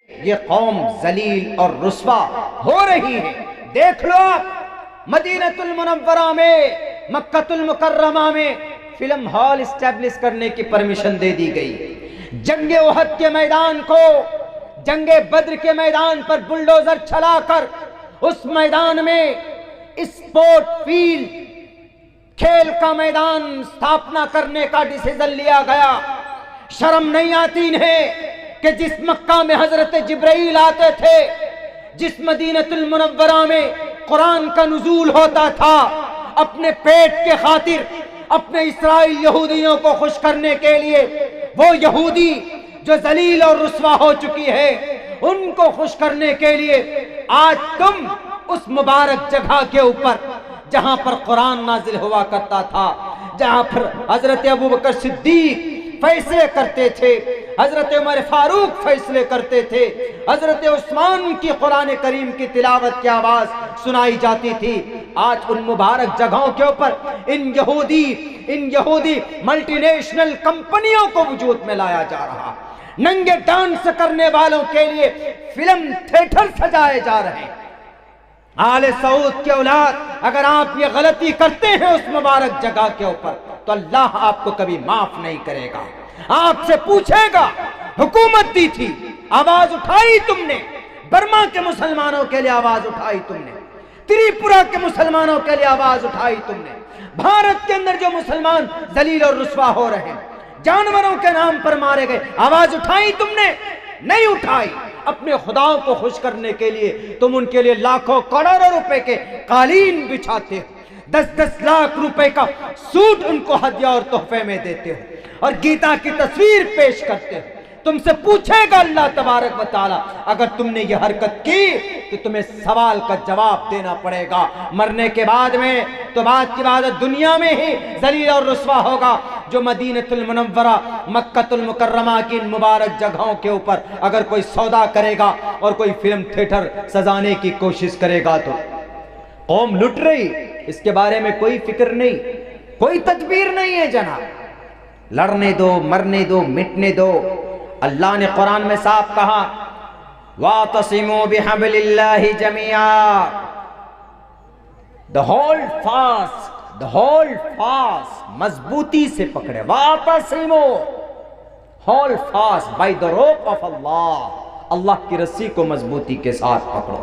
یہ قوم ذلیل اور رسوا ہو رہی ہے۔ دیکھ لو آپ مدینہ المنورہ میں، مکہ المکرمہ میں فلم ہال اسٹیبلش کرنے کی پرمیشن دے دی گئی۔ جنگ احد کے میدان کو جنگ بدر کے میدان پر بلڈوزر چلا کر اس میدان میں اسپورٹ فیلڈ، کھیل کا میدان استھاپنا کرنے کا ڈیسیژن لیا گیا۔ شرم نہیں آتی انہیں کہ جس مکہ میں حضرت جبرائیل آتے تھے، جس مدینہ المنورہ میں قرآن کا نزول ہوتا تھا، اپنے پیٹ کے خاطر اپنے اسرائیل یہودیوں کو خوش کرنے کے لیے، وہ یہودی جو ذلیل اور رسوا ہو چکی ہے، ان کو خوش کرنے کے لیے آج تم اس مبارک جگہ کے اوپر جہاں پر قرآن نازل ہوا کرتا تھا، جہاں پر حضرت ابوبکر صدیق فیصلے کرتے تھے، حضرت عمر فاروق فیصلے کرتے تھے، حضرت عثمان کی قرآن کریم کی تلاوت کی آواز سنائی جاتی تھی، آج ان مبارک جگہوں کے اوپر ان یہودی ملٹی نیشنل کمپنیوں کو وجود میں لایا جا رہا، ننگے ڈانس کرنے والوں کے لیے فلم تھیٹر سجائے جا رہے ہیں۔ آل سعود کے اولاد، اگر آپ یہ غلطی کرتے ہیں اس مبارک جگہ کے اوپر تو اللہ آپ کو کبھی معاف نہیں کرے گا، آپ سے پوچھے گا۔ حکومت دی تھی، آواز اٹھائی تم نے، برما کے مسلمانوں کے لیے آواز اٹھائی تم نے، تریپورہ کے مسلمانوں کے لیے آواز اٹھائی تم نے، بھارت کے اندر جو مسلمان ذلیل اور رسوا ہو رہے ہیں، جانوروں کے نام پر مارے گئے، آواز اٹھائی تم نے؟ نہیں اٹھائی۔ اپنے خداؤں کو خوش کرنے کے لیے تم ان کے لیے لاکھوں کروڑوں روپے کے قالین بچھاتے ہو، 10-10 لاکھ روپے کا سوٹ ان کو ہدیہ اور تحفے میں دیتے ہو، اور گیتا کی تصویر پیش کرتے ہو۔ تم سے پوچھے گا اللہ تبارک و تعالی، اگر تم نے یہ حرکت کی تو تمہیں سوال کا جواب دینا پڑے گا۔ مرنے کے بعد میں تو بات کی بات دنیا میں ہی ذلیل اور رسوا ہوگا۔ جو مدینہ المنورہ، مکہ المکرمہ کی ان مبارک جگہوں کے اوپر اگر کوئی سودا کرے گا اور کوئی فلم تھیٹر سجانے کی کوشش کرے گا تو قوم لٹ رہی، اس کے بارے میں کوئی فکر نہیں، کوئی تدبیر نہیں ہے جناب۔ لڑنے دو، مرنے دو، مٹنے دو۔ اللہ نے قرآن میں صاف کہا وَاعْتَصِمُوا بِحَبْلِ اللَّهِ جَمِيعًا، the whole fast مضبوطی سے پکڑے، وَاعْتَصِمُوا hold fast by the rope of Allah، اللہ کی رسی کو مضبوطی کے ساتھ پکڑو۔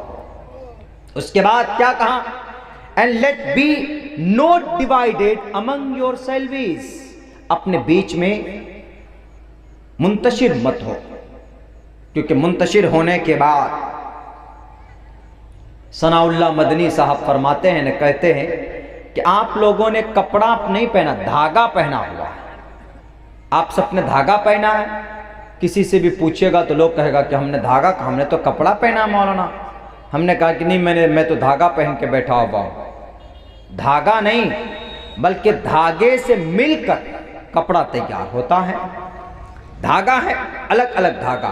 اس کے بعد کیا کہا؟ and let be not divided among yourselves، اپنے بیچ میں منتشر مت ہو، کیونکہ منتشر ہونے کے بعد ثناء اللہ مدنی صاحب فرماتے ہیں، کہتے ہیں کہ آپ لوگوں نے کپڑا نہیں پہنا، دھاگا پہنا ہوا ہے۔ آپ سب نے دھاگا پہنا ہے، کسی سے بھی پوچھے گا تو لوگ کہے گا کہ ہم نے دھاگا، ہم نے تو کپڑا پہنا مولانا۔ ہم نے کہا کہ نہیں، میں تو دھاگا پہن کے بیٹھا ہوا ہوں۔ دھاگا نہیں بلکہ دھاگے سے مل کر کپڑا تیار ہوتا ہے۔ دھاگا ہے الگ الگ دھاگا،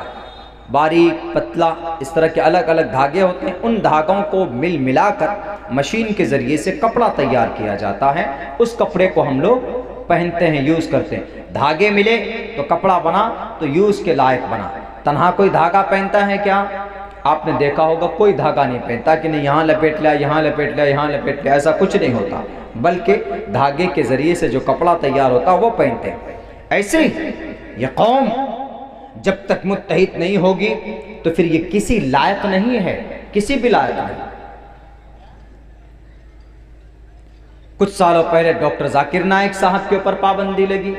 باریک پتلا، اس طرح کے الگ الگ دھاگے ہوتے ہیں، ان دھاگوں کو ملا کر مشین کے ذریعے سے کپڑا تیار کیا جاتا ہے۔ اس کپڑے کو ہم لوگ پہنتے ہیں، یوز کرتے ہیں۔ دھاگے ملے تو کپڑا بنا، تو یوز کے لائق بنا۔ تنہا کوئی دھاگا پہنتا ہے کیا؟ آپ نے دیکھا ہوگا کوئی دھاگا نہیں پہنتا کہ نہیں یہاں لپیٹ لیا، یہاں لپیٹ لیا، یہاں لپیٹ لیا، ایسا کچھ نہیں ہوتا، بلکہ دھاگے کے ذریعے سے جو کپڑا تیار ہوتا وہ پہنتے ہیں۔ ایسے ہی یہ قوم جب تک متحد نہیں ہوگی تو پھر یہ کسی لائق نہیں ہے، کسی بھی لائق نہیں۔ کچھ سالوں پہلے ڈاکٹر ذاکر نائک صاحب کے اوپر پابندی لگی،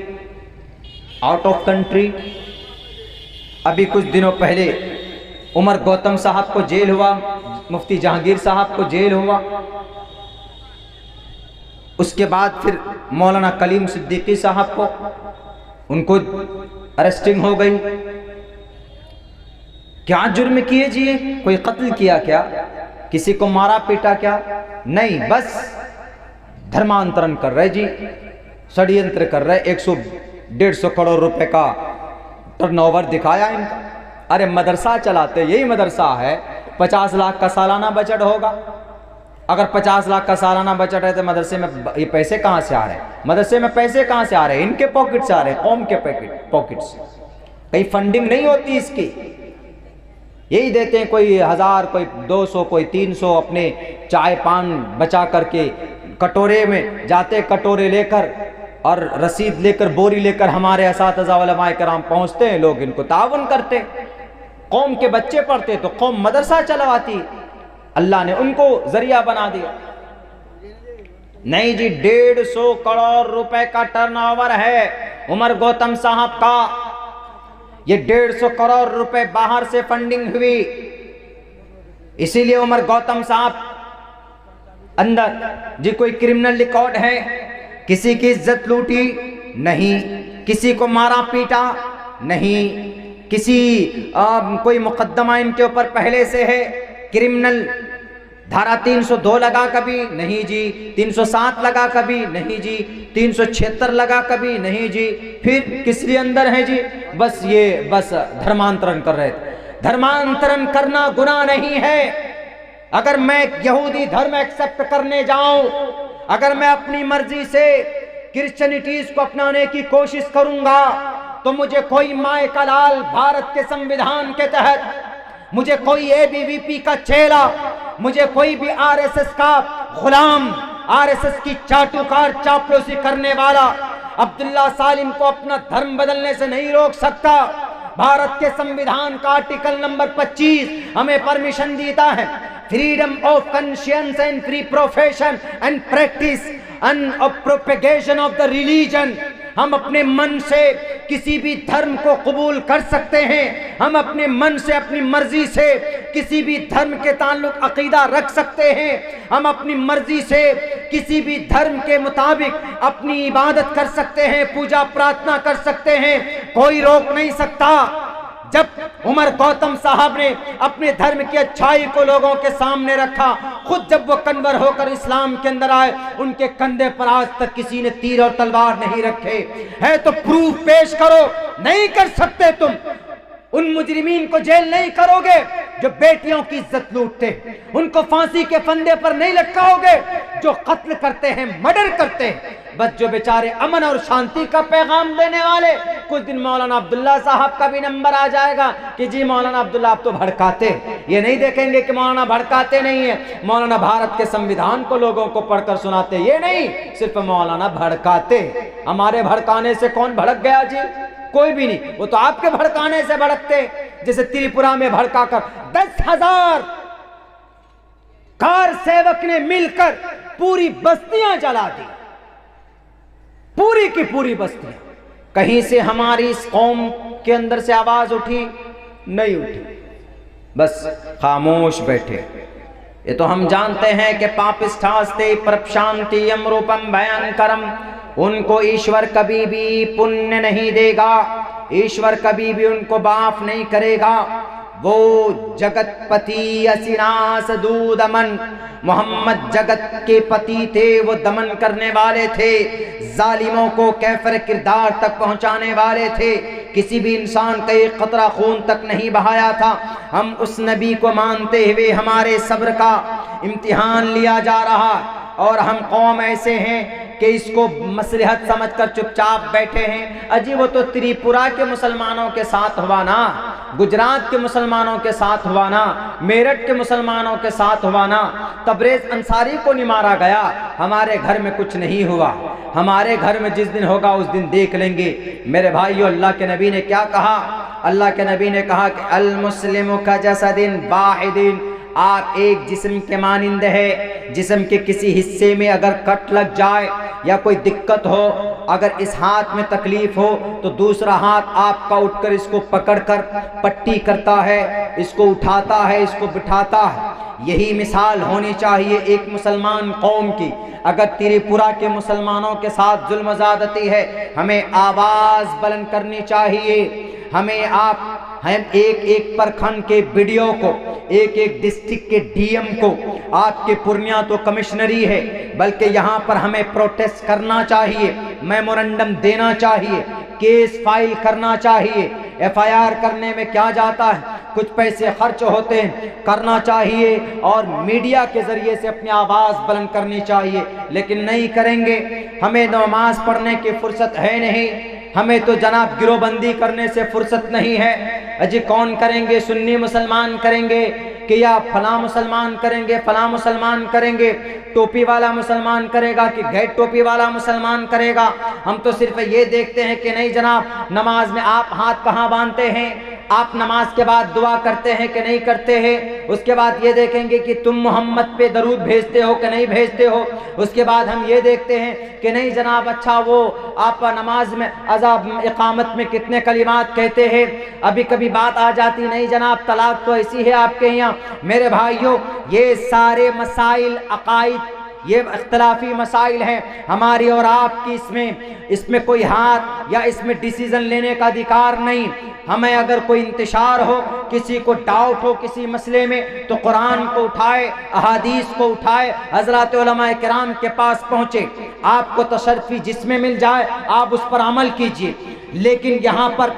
آؤٹ آف کنٹری۔ ابھی کچھ دنوں پہلے عمر گوتم صاحب کو جیل ہوا، مفتی جہانگیر صاحب کو جیل ہوا۔ اس کے بعد پھر مولانا کلیم صدیقی صاحب کو، ان کو ارسٹنگ ہو گئی۔ کیا جرم کیے جی؟ کوئی قتل کیا کیا؟ کسی کو مارا پیٹا کیا؟ نہیں، بس دھرمانترن کر رہے جی، ષڈینتر کر رہے۔ 100-150 کروڑ روپے کا ٹرن اوور دکھایا ان کا۔ ارے مدرسہ چلاتے، یہی مدرسہ ہے، 50 لاکھ کا سالانہ بجٹ ہوگا۔ اگر 50 لاکھ کا سالانہ بجٹ ہے تو مدرسے میں یہ پیسے کہاں سے آ رہے ہیں؟ مدرسے میں پیسے کہاں سے آ رہے ہیں؟ ان کے پاکٹ سے آ رہے ہیں، قوم کے پاکٹ سے۔ کہیں فنڈنگ نہیں ہوتی اس کی۔ یہی دیتے ہیں، کوئی 1000 کوئی 200 کوئی 300 اپنے چائے پان بچا کر کے کٹورے میں جاتے، کٹورے لے کر اور رسید لے کر بوری لے کر ہمارے اساتذہ علماء کرام پہنچتے ہیں، لوگ ان کو تعاون کرتے، قوم کے بچے پڑھتے تو قوم مدرسہ چلواتی، اللہ نے ان کو ذریعہ بنا دیا۔ نہیں جی 150 کروڑ روپے کا ٹرن اوور ہے عمر گوتم صاحب کا، یہ 150 کروڑ روپے باہر سے فنڈنگ ہوئی، اسی لیے عمر گوتم صاحب اندر جی کوئی کرمنل ریکارڈ ہے، کسی کی عزت لوٹی نہیں، کسی کو مارا پیٹا نہیں، کسی کوئی مقدمہ ان کے اوپر پہلے سے ہے، کرمنل دھارا 302 لگا کبھی نہیں جی، 307 لگا کبھی نہیں جی، 376 لگا کبھی نہیں جی، پھر کس لیے اندر ہے جی؟ بس یہ دھرمانترن کر رہے تھے۔ دھرمانترن کرنا گناہ نہیں ہے۔ اگر میں یہودی دھرم ایکسپٹ کرنے جاؤں، اگر میں اپنی مرضی سے کرسچنٹیز کو اپنانے کی کوشش کروں گا تو مجھے کوئی مائے کا لال بھارت کے سنویدھان کے تحت، مجھے کوئی اے بی وی پی کا چیلا، مجھے کوئی بھی آر ایس ایس کا غلام، آر ایس ایس کی چاٹوکار چاپلوسی کرنے والا عبداللہ سالم کو اپنا دھرم بدلنے سے نہیں روک سکتا۔ بھارت کے سنویدھان کا آرٹیکل نمبر 25 ہمیں پرمیشن دیتا ہے، freedom of conscience and free profession and practice and of propagation of the religion۔ ہم اپنے من سے کسی بھی دھرم کو قبول کر سکتے ہیں، ہم اپنے من سے اپنی مرضی سے کسی بھی دھرم کے تعلق عقیدہ رکھ سکتے ہیں، ہم اپنی مرضی سے کسی بھی دھرم کے مطابق اپنی عبادت کر سکتے ہیں، پوجا پرارتھنا کر سکتے ہیں، کوئی روک نہیں سکتا۔ جب عمر گوتم صاحب نے اپنے دھرم کی اچھائی کو لوگوں کے سامنے رکھا، خود جب وہ کنور ہو کر اسلام کے اندر آئے، ان کے کندھے پر آج تک کسی نے تیر اور تلوار نہیں رکھے۔ ہے تو پروف پیش کرو، نہیں کر سکتے تم، ان مجرمین کو جیل نہیں کرو گے جو بیٹیوں کی عزت لوٹتے، ان کو پھانسی کے پھندے پر نہیں لٹکاؤ گے جو قتل کرتے ہیں، مرڈر کرتے ہیں۔ بس جو بیچارے امن اور شانتی کا پیغام دینے والے، کچھ دن مولانا عبداللہ صاحب کا بھی نمبر آ جائے گا کہ جی مولانا عبداللہ آپ تو بھڑکاتے، یہ نہیں دیکھیں گے کہ مولانا بھڑکاتے نہیں ہیں، مولانا بھارت کے سنویدھان کو لوگوں کو پڑھ کر سناتے، یہ نہیں، صرف مولانا بھڑکاتے۔ ہمارے بھڑکانے سے کون بھڑک گیا جی؟ کوئی بھی نہیں، وہ تو آپ کے بھڑکانے سے بھڑکتے، جیسے تریپورہ میں بھڑکا کر 10,000 کار سیوک نے مل کر پوری بستیاں جلا دی، پوری کی پوری بستیاں۔ کہیں سے ہماری اس قوم کے اندر سے آواز اٹھی نہیں اٹھی، بس خاموش بیٹھے۔ یہ تو ہم جانتے ہیں کہ پاپسٹھاستے پرپشانتی امروپم بھینکرم، ان کو ایشور کبھی بھی پنیہ نہیں دے گا، ایشور کبھی بھی ان کو معاف نہیں کرے گا۔ وہ جگت پتی اسناس دو دمن، محمد جگت کے پتی تھے، وہ دمن کرنے والے تھے، ظالموں کو کیفر کردار تک پہنچانے والے تھے، کسی بھی انسان کا ایک قطرہ خون تک نہیں بہایا تھا۔ ہم اس نبی کو مانتے ہوئے ہمارے صبر کا امتحان لیا جا رہا، اور ہم قوم ایسے ہیں کہ اس کو مصلحت سمجھ کر چپ چاپ بیٹھے ہیں۔ اجی وہ تو تریپورہ کے مسلمانوں کے ساتھ ہوا نا، گجرات کے مسلمانوں کے ساتھ ہوا نا، میرٹھ کے مسلمانوں کے ساتھ ہوا نا، تبریز انصاری کو نہیں مارا گیا، ہمارے گھر میں کچھ نہیں ہوا، ہمارے گھر میں جس دن ہوگا اس دن دیکھ لیں گے۔ میرے بھائیو، اللہ کے نبی نے کیا کہا؟ اللہ کے نبی نے کہا کہ المسلم کجسد واحد، آپ ایک جسم کے مانند ہے، جسم کے کسی حصے میں اگر کٹ لگ جائے یا کوئی دقت ہو، اگر اس ہاتھ میں تکلیف ہو تو دوسرا ہاتھ آپ کا اٹھ کر اس کو پکڑ کر پٹی کرتا ہے، اس کو اٹھاتا ہے، اس کو بٹھاتا ہے۔ یہی مثال ہونی چاہیے ایک مسلمان قوم کی۔ اگر تریپورہ کے مسلمانوں کے ساتھ ظلم و زیادتی ہے، ہمیں آواز بلند کرنی چاہیے، ہمیں ایک ایک پرکھنڈ کے بیڈیو کو، ایک ایک ڈسٹرکٹ کے ڈی ایم کو، آپ کے پورنیہ تو کمشنری ہے، بلکہ یہاں پر ہمیں پروٹیسٹ کرنا چاہیے، میمورنڈم دینا چاہیے، کیس فائل کرنا چاہیے۔ ایف آئی آر کرنے میں کیا جاتا ہے، کچھ پیسے خرچ ہوتے ہیں، کرنا چاہیے، اور میڈیا کے ذریعے سے اپنی آواز بلند کرنی چاہیے، لیکن نہیں کریں گے۔ ہمیں نماز پڑھنے کی فرصت ہے نہیں، ہمیں تو جناب گروہ بندی کرنے سے فرصت نہیں ہے. اجی کون کریں گے؟ سنی مسلمان کریں گے کہ یا فلاں مسلمان کریں گے، فلاں مسلمان کریں گے، ٹوپی والا مسلمان کرے گا کہ غیر ٹوپی والا مسلمان کرے گا؟ ہم تو صرف یہ دیکھتے ہیں کہ نہیں جناب نماز میں آپ ہاتھ کہاں باندھتے ہیں، آپ نماز کے بعد دعا کرتے ہیں کہ نہیں کرتے ہیں، اس کے بعد یہ دیکھیں گے کہ تم محمد پہ درود بھیجتے ہو کہ نہیں بھیجتے ہو، اس کے بعد ہم یہ دیکھتے ہیں کہ نہیں جناب اچھا وہ آپ نماز میں عذاب اقامت میں کتنے کلمات کہتے ہیں. ابھی کبھی بات آ جاتی نہیں جناب طلاق تو ایسی ہے آپ کے یہاں. میرے بھائیوں یہ سارے مسائل عقائد، یہ اختلافی مسائل ہیں ہماری اور آپ کی، اس میں کوئی ہاتھ یا اس میں ڈیسیزن لینے کا ادھیکار نہیں. ہمیں اگر کوئی انتشار ہو، کسی کو ڈاؤٹ ہو کسی مسئلے میں، تو قرآن کو اٹھائے، احادیث کو اٹھائے، حضرات علماء کرام کے پاس پہنچے. آپ کو تشریفی جس میں مل جائے آپ اس پر عمل کیجئے. لیکن یہاں پر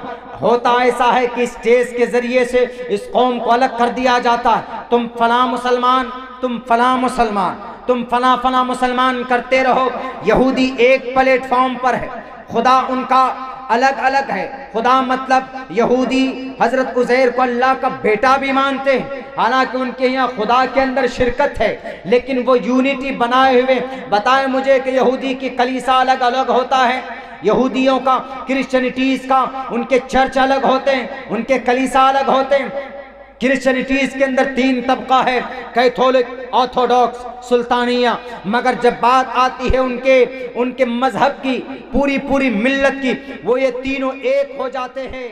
ہوتا ایسا ہے کہ اسٹیج کے ذریعے سے اس قوم کو الگ کر دیا جاتا ہے. تم فلاں مسلمان، تم فلاں مسلمان، تم فلاں فلاں مسلمان کرتے رہو. یہودی ایک پلیٹ فارم پر ہے، خدا ان کا الگ الگ ہے. خدا مطلب یہودی حضرت عزیر کو اللہ کا بیٹا بھی مانتے ہیں، حالانکہ ان کے یہاں خدا کے اندر شرکت ہے، لیکن وہ یونٹی بنائے ہوئے. بتائیں مجھے کہ یہودی کی کلیسا الگ الگ ہوتا ہے، یہودیوں کا، کرسچنٹیز کا، ان کے چرچ الگ ہوتے ہیں، ان کے کلیسا الگ ہوتے ہیں. کرسچنٹیز کے اندر 3 طبقہ ہے، کیتھولک، آرتھوڈاکس، سلطانیہ. مگر جب بات آتی ہے ان کے مذہب کی، پوری ملت کی، وہ یہ تینوں ایک ہو جاتے ہیں.